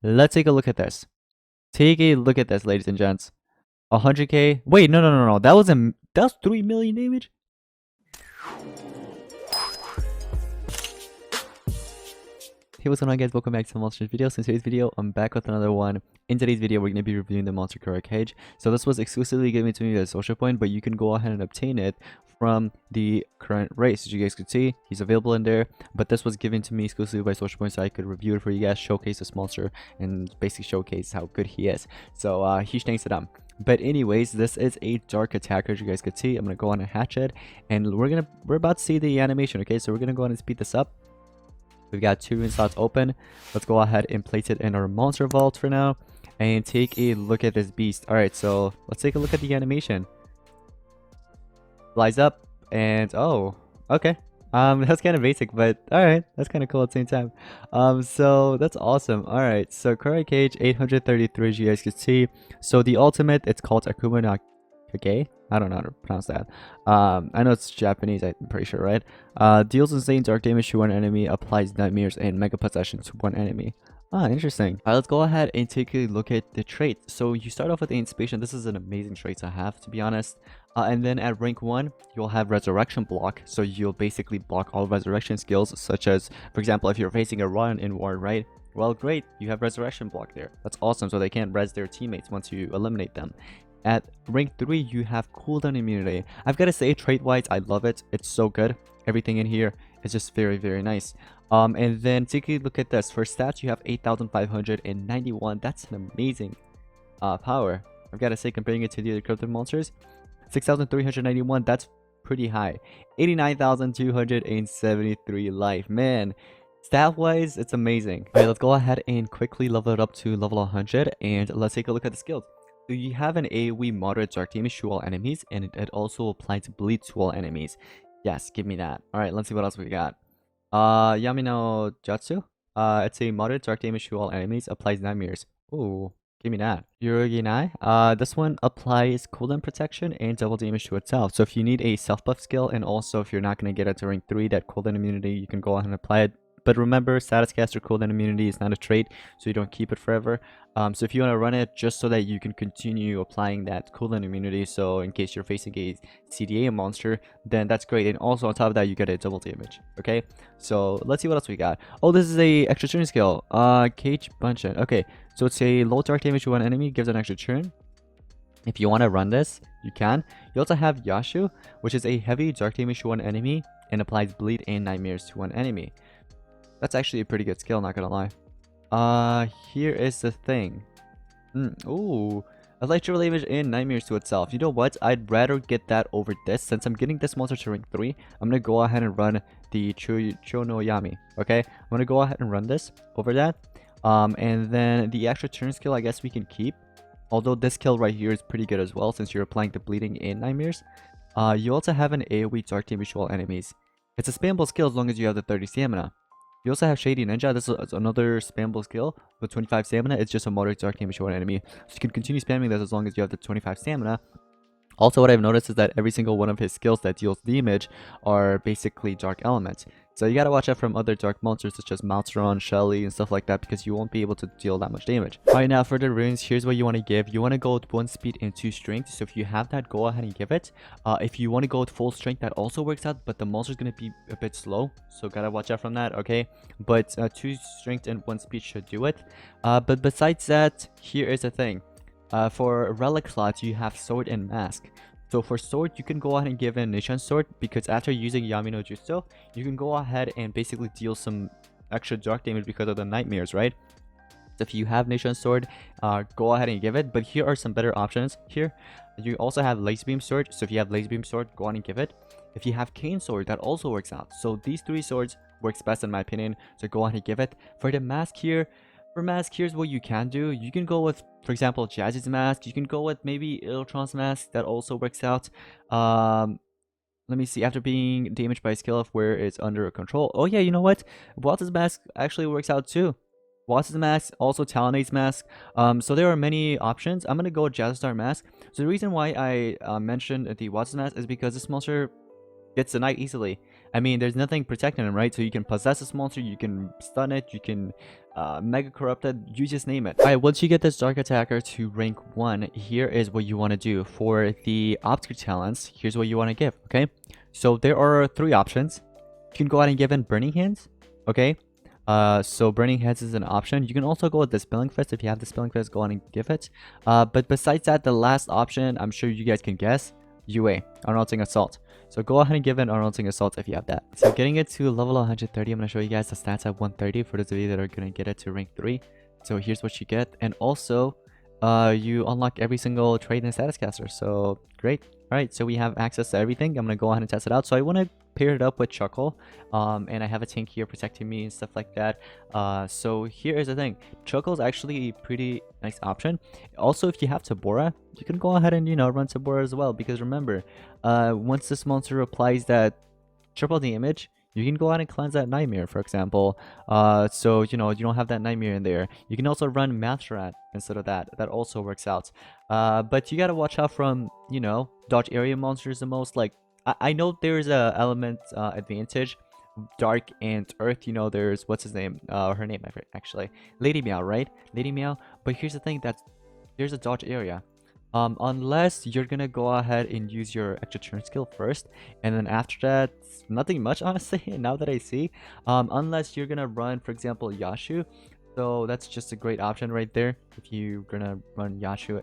Let's take a look at this. Take a look at this, ladies and gents. 100k. Wait, no. That was 3 million damage. Hey, what's going on, guys? Welcome back to the Monsters video. So in today's video, I'm back with another one. In today's video, we're going to be reviewing the monster Kurai Kage. So this was exclusively given to me as a social point, but you can go ahead and obtain it from the current race. As you guys can see, he's available in there, but this was given to me exclusively by social point, so I could review it for you guys, showcase this monster, and basically showcase how good he is. So huge thanks to them. But anyways, this is a dark attacker, as you guys can see. I'm gonna go on and hatch it, and we're about to see the animation. Okay, so we're gonna go on and speed this up. We've got 2 rune slots open. Let's go ahead and place it in our monster vault for now and take a look at this beast. All right, so let's take a look at the animation. Flies up and oh, okay. That's kind of basic, but all right, that's kind of cool at the same time. So that's awesome. All right, so Kurai Kage 833, as you guys can see. So the ultimate, it's called Akuma no Kage. I don't know how to pronounce that. I know it's Japanese, I'm pretty sure, right? Deals insane dark damage to one enemy, applies nightmares and mega possession to one enemy. Ah, interesting. Alright, let's go ahead and take a look at the trait. So you start off with Anticipation. This is an amazing trait to have, to be honest. And then at rank 1, you'll have Resurrection block. So you'll basically block all resurrection skills, such as, for example, if you're facing a run in war, right? Well, great, you have Resurrection block there. That's awesome, so they can't res their teammates once you eliminate them. At rank 3, you have cooldown immunity. I've got to say, trait-wise, I love it. It's so good. Everything in here is just very, very nice. And then take a look at this. For stats, you have 8,591. That's an amazing power. I've got to say, comparing it to the other cryptid monsters, 6,391, that's pretty high. 89,273 life. Man, stat-wise, it's amazing. Alright, let's go ahead and quickly level it up to level 100. And let's take a look at the skills. So you have an AoE moderate dark damage to all enemies, and it also applies bleed to all enemies. Yes, give me that. Alright, let's see what else we got. Yami no Jutsu. It's a moderate dark damage to all enemies, applies nightmares. Ooh, give me that. Yuruginai. This one applies cooldown protection and double damage to itself. So if you need a self-buff skill, and also if you're not going to get it to rank 3, that cooldown immunity, you can go ahead and apply it. But remember, status caster cooldown immunity is not a trait, so you don't keep it forever. So if you want to run it just so that you can continue applying that cooldown immunity, so in case you're facing a CDA monster, then that's great. And also on top of that, you get a double damage. Okay, so let's see what else we got. Oh, this is a extra turn skill. Cage Bunchin. Okay, so it's a low dark damage to one enemy, gives an extra turn. If you want to run this, you can. You also have Yashu, which is a heavy dark damage to one enemy and applies bleed and nightmares to one enemy. That's actually a pretty good skill, not gonna lie. Here is the thing. Ooh, electro damage and nightmares to itself. You know what? I'd rather get that over this. Since I'm getting this monster to rank 3, I'm gonna go ahead and run the Chonoyami. Okay, I'm gonna go ahead and run this over that. And then the extra turn skill, I guess we can keep. Although this skill right here is pretty good as well, since you're applying the bleeding and nightmares. You also have an AoE dark damage to all enemies. It's a spammable skill as long as you have the 30 stamina. You also have Shady Ninja. This is another spammable skill with 25 stamina. It's just a moderate dark damage to one enemy. So you can continue spamming this as long as you have the 25 stamina. Also, what I've noticed is that every single one of his skills that deals damage are basically dark elements. So you gotta watch out from other dark monsters such as Maltron, Shelly, and stuff like that, because you won't be able to deal that much damage. Alright, now for the runes, here's what you want to give. You want to go with 1 speed and 2 strength. So if you have that, go ahead and give it. If you want to go with full strength, that also works out, but the monster's gonna be a bit slow, so gotta watch out from that, okay? But 2 strength and 1 speed should do it. But besides that, here is the thing. For relic slots, you have sword and mask. So for sword, you can go ahead and give in Nishan sword, because after using Yami no Jutsu, you can go ahead and basically deal some extra dark damage because of the nightmares, right? So if you have Nishan sword, go ahead and give it. But here are some better options here. You also have laser beam sword. So if you have laser beam sword, go ahead and give it. If you have cane sword, that also works out. So these 3 swords works best in my opinion. So go ahead and give it. For the mask here, here's what you can do. You can go with, for example, Jazzy's mask. You can go with maybe Iltron's mask. That also works out. Let me see. After being damaged by a skill of where it's under control. Oh yeah, you know what? Waltz's mask actually works out too. Waltz's mask, also Talonnade's mask. So there are many options. I'm gonna go with Jazzstar mask. So the reason why I mentioned the Waltz's mask is because this monster gets the knight easily. I mean, there's nothing protecting him, right? So you can possess this monster, you can stun it, you can mega corrupt it, you just name it. Alright, once you get this dark attacker to rank 1, here is what you want to do. For the optic talents, here's what you want to give, okay? So there are 3 options. You can go ahead and give in Burning Hands, okay? So Burning Hands is an option. You can also go with the Spilling Fist. If you have the Spilling Fist, go ahead and give it. But besides that, the last option, I'm sure you guys can guess, UA, Unrelenting Assault. So go ahead and give in Unrelenting Assault if you have that. So getting it to level 130, I'm going to show you guys the stats at 130 for those of you that are going to get it to rank 3. So here's what you get. And also, you unlock every single trait in Status Caster. So great. Alright, so we have access to everything. I'm going to go ahead and test it out. So I want to pair it up with Chuckle. And I have a tank here protecting me and stuff like that. So here is the thing. Chuckle is actually a pretty nice option. Also, if you have Tabora, you can go ahead and, you know, run Tabora as well. Because remember, once this monster applies that triple damage, you can go ahead and cleanse that nightmare, for example. So, you know, you don't have that nightmare in there. You can also run Mathrat instead of that. That also works out. But you gotta watch out from, you know, dodge area monsters the most. Like, I know there's a element advantage. Dark and Earth, you know, there's, what's his name? Her name, actually. Lady Meow, right? Lady Meow. But here's the thing, that there's a dodge area. Unless you're gonna go ahead and use your extra turn skill first, and then after that, nothing much, honestly, now that I see. Unless you're gonna run, for example, Yashu. So that's just a great option right there if you're gonna run Yashu.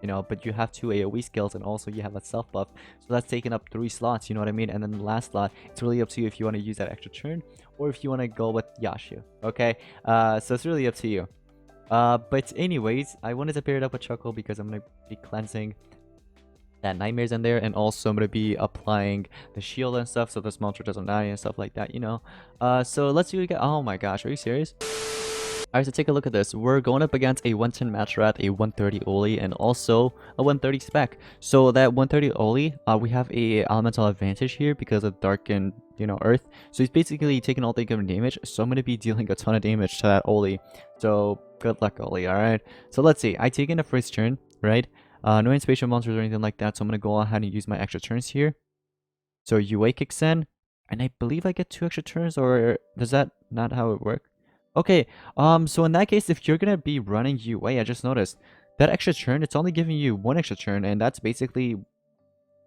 You know, but you have 2 AoE skills, and also you have a self buff, so that's taking up 3 slots, you know what I mean? And then the last slot, it's really up to you if you want to use that extra turn or if you want to go with Yashu. Okay, so it's really up to you. But anyways, I wanted to pair it up with Chuckle because I'm going to be cleansing that nightmares in there, and also I'm going to be applying the shield and stuff so this monster doesn't die and stuff like that, you know. So let's see what we get. Oh my gosh, are you serious? Alright, so take a look at this. We're going up against a 110 Mathrat, a 130 Oli, and also a 130 Spec. So that 130 Oli, we have a elemental advantage here because of Dark and, you know, Earth. So he's basically taking all the given damage, so I'm going to be dealing a ton of damage to that Oli. So good luck, Oli, alright? So let's see. I take in the first turn, right? No anticipation monsters or anything like that, so I'm going to go ahead and use my extra turns here. So UA kicks in, and I believe I get 2 extra turns, or does that not how it works? Okay, so in that case, if you're gonna be running UA, I just noticed that extra turn, it's only giving you 1 extra turn, and that's basically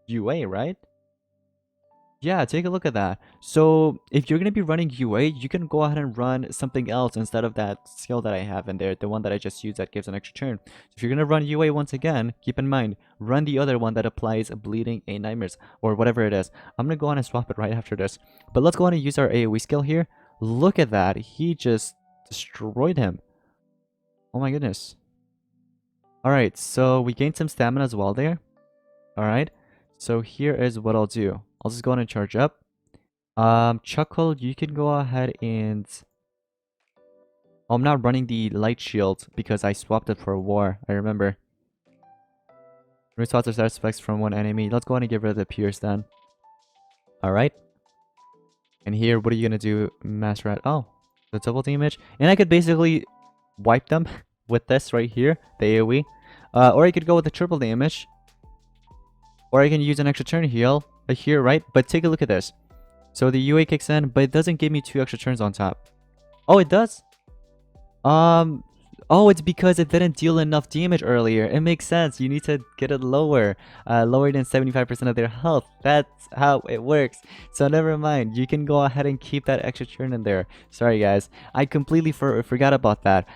UA, right? Yeah, take a look at that. So if you're gonna be running UA, you can go ahead and run something else instead of that skill that I have in there, the one that I just used that gives an extra turn. So if you're gonna run UA once again, keep in mind, run the other one that applies bleeding and nightmares, or whatever it is. I'm gonna go on and swap it right after this. But let's go on and use our AoE skill here. Look at that. He just destroyed him. Oh my goodness. Alright, so we gained some stamina as well there. Alright, so here is what I'll do. I'll just go on and charge up. Chuckle, you can go ahead and... I'm not running the light shield because I swapped it for a war. I remember. Remove the status effects from one enemy. Let's go ahead and get rid of the Pierce then. Alright. And here, what are you gonna do, Master Rat? Oh, the double damage. And I could basically wipe them with this right here, the AoE. Or I could go with the triple damage. Or I can use an extra turn heal here, right? But take a look at this. So the UA kicks in, but it doesn't give me 2 extra turns on top. Oh, it does? Oh, it's because it didn't deal enough damage earlier. It makes sense. You need to get it lower. Lower than 75% of their health. That's how it works. So never mind. You can go ahead and keep that extra turn in there. Sorry, guys. I completely forgot about that.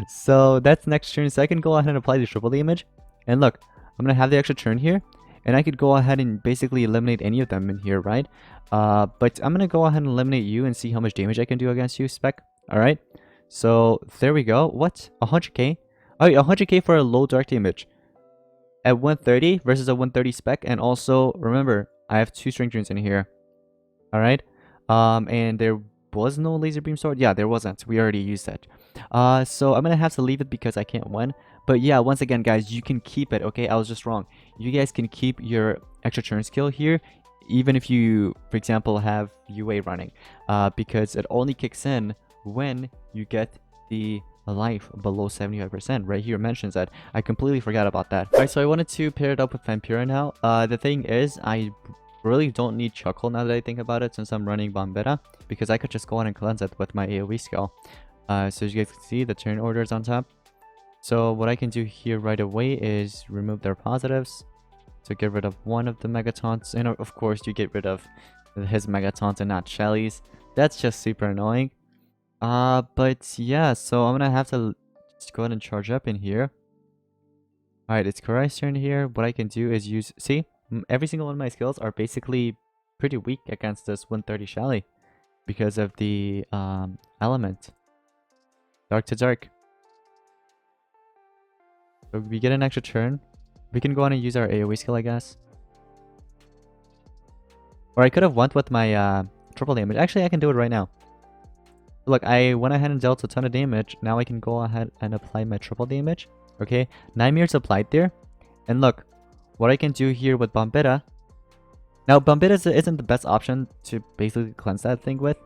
So that's next turn. So I can go ahead and apply the triple damage. And look, I'm going to have the extra turn here. And I could go ahead and basically eliminate any of them in here, right? But I'm going to go ahead and eliminate you and see how much damage I can do against you, Spec. Alright? So there we go. What? 100k? Oh, 100k for a low dark damage at 130 versus a 130 Spec. And also remember, I have 2 strength runes in here. All right. And there was no laser beam sword. Yeah, there wasn't. We already used that. So I'm gonna have to leave it because I can't win. But yeah, once again, guys, you can keep it. Okay, I was just wrong. You guys can keep your extra turn skill here, even if you, for example, have UA running, because it only kicks in when you get the life below 75%. Right here mentions that. I completely forgot about that. Alright, so I wanted to pair it up with Vampira now. The thing is, I Really don't need Chuckle now that I think about it, since I'm running Bombetta, because I could just go on and cleanse it with my AoE skill. So as you guys can see, the turn order is on top. So what I can do here right away is remove their positives. So get rid of one of the Megatons, and of course you get rid of his Megatons and not Shelly's. That's just super annoying. But yeah, so I'm gonna have to just go ahead and charge up in here. Alright, it's Kurai's turn here. What I can do is use... See? Every single one of my skills are basically pretty weak against this 130 Shelly because of the element. Dark to dark. So we get an extra turn. We can go on and use our AoE skill, I guess. Or I could have went with my triple damage. Actually, I can do it right now. Look, I went ahead and dealt a ton of damage. Now I can go ahead and apply my triple damage. Okay, Nightmare's applied there. And look, what I can do here with Bombetta. Now, Bombetta isn't the best option to basically cleanse that thing with.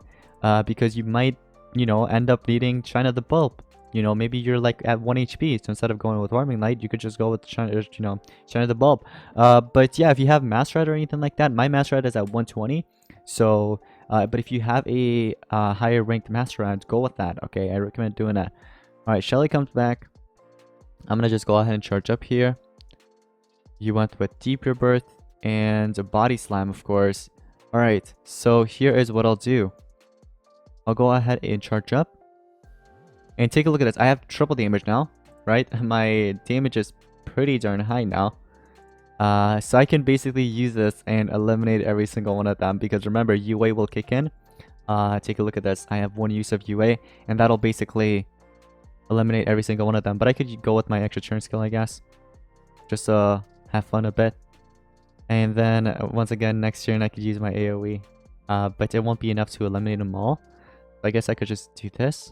Because you might, you know, end up needing China the Bulb. You know, maybe you're like at 1 HP. So instead of going with Warming Light, you could just go with China, you know, China the Bulb. But yeah, if you have Master Red or anything like that, my Master Red is at 120. So, but if you have a higher ranked Master Red, go with that. Okay, I recommend doing that. Alright, Shelly comes back. I'm gonna just go ahead and charge up here. You went with Deep Rebirth and a Body Slam, of course. Alright, so here is what I'll do. I'll go ahead and charge up. And take a look at this. I have triple damage now, right? My damage is pretty darn high now. So I can basically use this and eliminate every single one of them. Because remember, UA will kick in. Take a look at this. I have one use of UA. And that'll basically eliminate every single one of them. But I could go with my extra turn skill, I guess. Just have fun a bit. And then once again, next turn I could use my AoE. But it won't be enough to eliminate them all. So I guess I could just do this.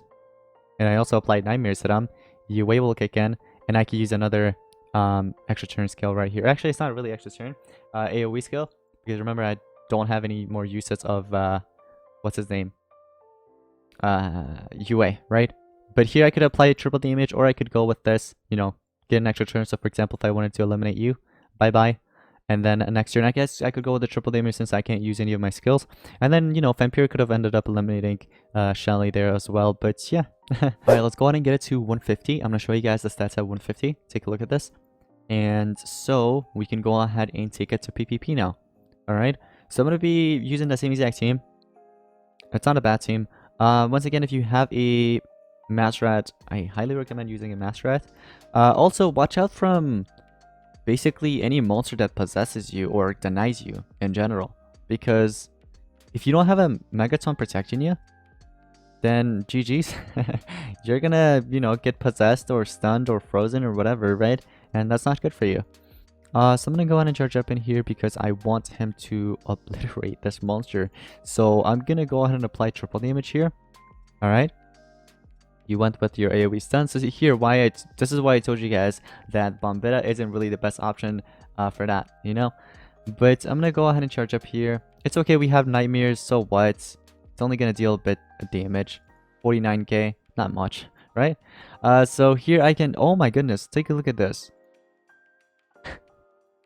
And I also applied Nightmares to them. UA will kick in. And I could use another extra turn skill right here. Actually, it's not really extra turn. AoE skill. Because remember, I don't have any more uses of... what's his name? UA, right? But here I could apply triple damage, or I could go with this, you know, get an extra turn. So for example, if I wanted to eliminate you, bye-bye. And then next turn, I guess I could go with the triple damage since I can't use any of my skills. And then, you know, Vampire could have ended up eliminating Shelly there as well. But yeah. Alright, let's go ahead and get it to 150. I'm going to show you guys the stats at 150. Take a look at this. And so we can go ahead and take it to PvP now. Alright. So I'm going to be using the same exact team. It's not a bad team. Once again, if you have a Master Rat, I highly recommend using a Master Rat. Also, watch out from basically any monster that possesses you or denies you in general. Because if you don't have a Megaton protecting you, then GG's. You're gonna, you know, get possessed or stunned or frozen or whatever, right? And that's not good for you. So I'm gonna go ahead and charge up in here because I want him to obliterate this monster. So I'm gonna go ahead and apply triple damage here. Alright. You went with your AoE stun. So here, this is why I told you guys that Bombetta isn't really the best option for that, you know? But I'm gonna go ahead and charge up here. It's okay, we have Nightmares, so what? It's only gonna deal a bit of damage. 49k, not much, right? So here I can... Oh my goodness, take a look at this.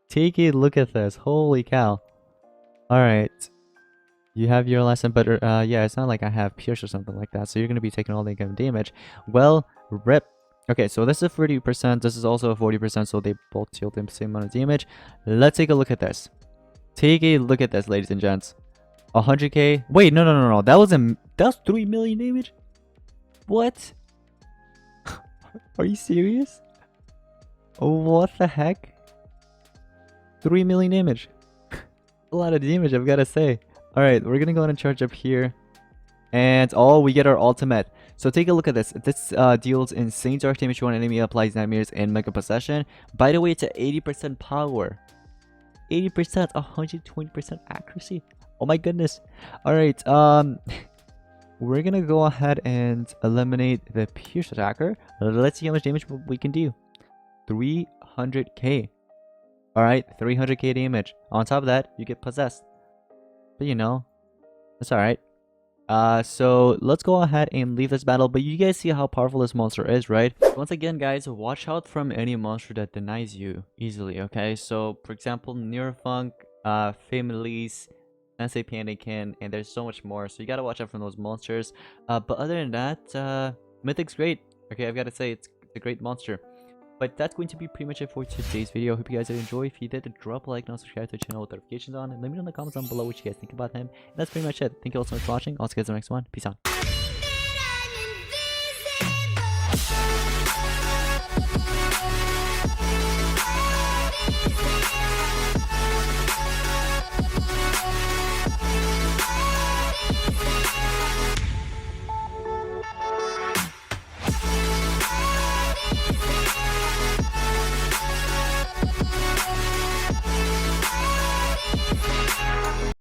Take a look at this. Holy cow. Alright. You have your lesson, but yeah, it's not like I have Pierce or something like that. So you're going to be taking all the damage. Well, rip. Okay, so this is 40%. This is also a 40%, so they both deal the same amount of damage. Let's take a look at this. Take a look at this, ladies and gents. 100k. Wait, no. That was 3 million damage? What? Are you serious? What the heck? 3 million damage. A lot of damage, I've got to say. Alright, we're gonna go ahead and charge up here. And we get our ultimate. So take a look at this. This deals insane dark damage to an enemy, applies nightmares and mega possession. By the way, it's at 80% power. 80%, 120% accuracy. Oh my goodness. Alright, we're gonna go ahead and eliminate the Pierce attacker. Let's see how much damage we can do. 300k. Alright, 300k damage. On top of that, you get possessed. But you know, that's alright. So let's go ahead and leave this battle. But you guys see how powerful this monster is, right? Once again, guys, watch out from any monster that denies you easily, okay? So, for example, Neurofunk, Families, Sensei Pandakin, and there's so much more. So you gotta watch out for those monsters. But other than that, Mythic's great. Okay, I've gotta say it's a great monster. But that's going to be pretty much it for today's video. Hope you guys did enjoy. If you did, drop a like and subscribe to the channel with notifications on. And let me know in the comments down below what you guys think about him. And that's pretty much it. Thank you all so much for watching. I'll see you guys in the next one. Peace out.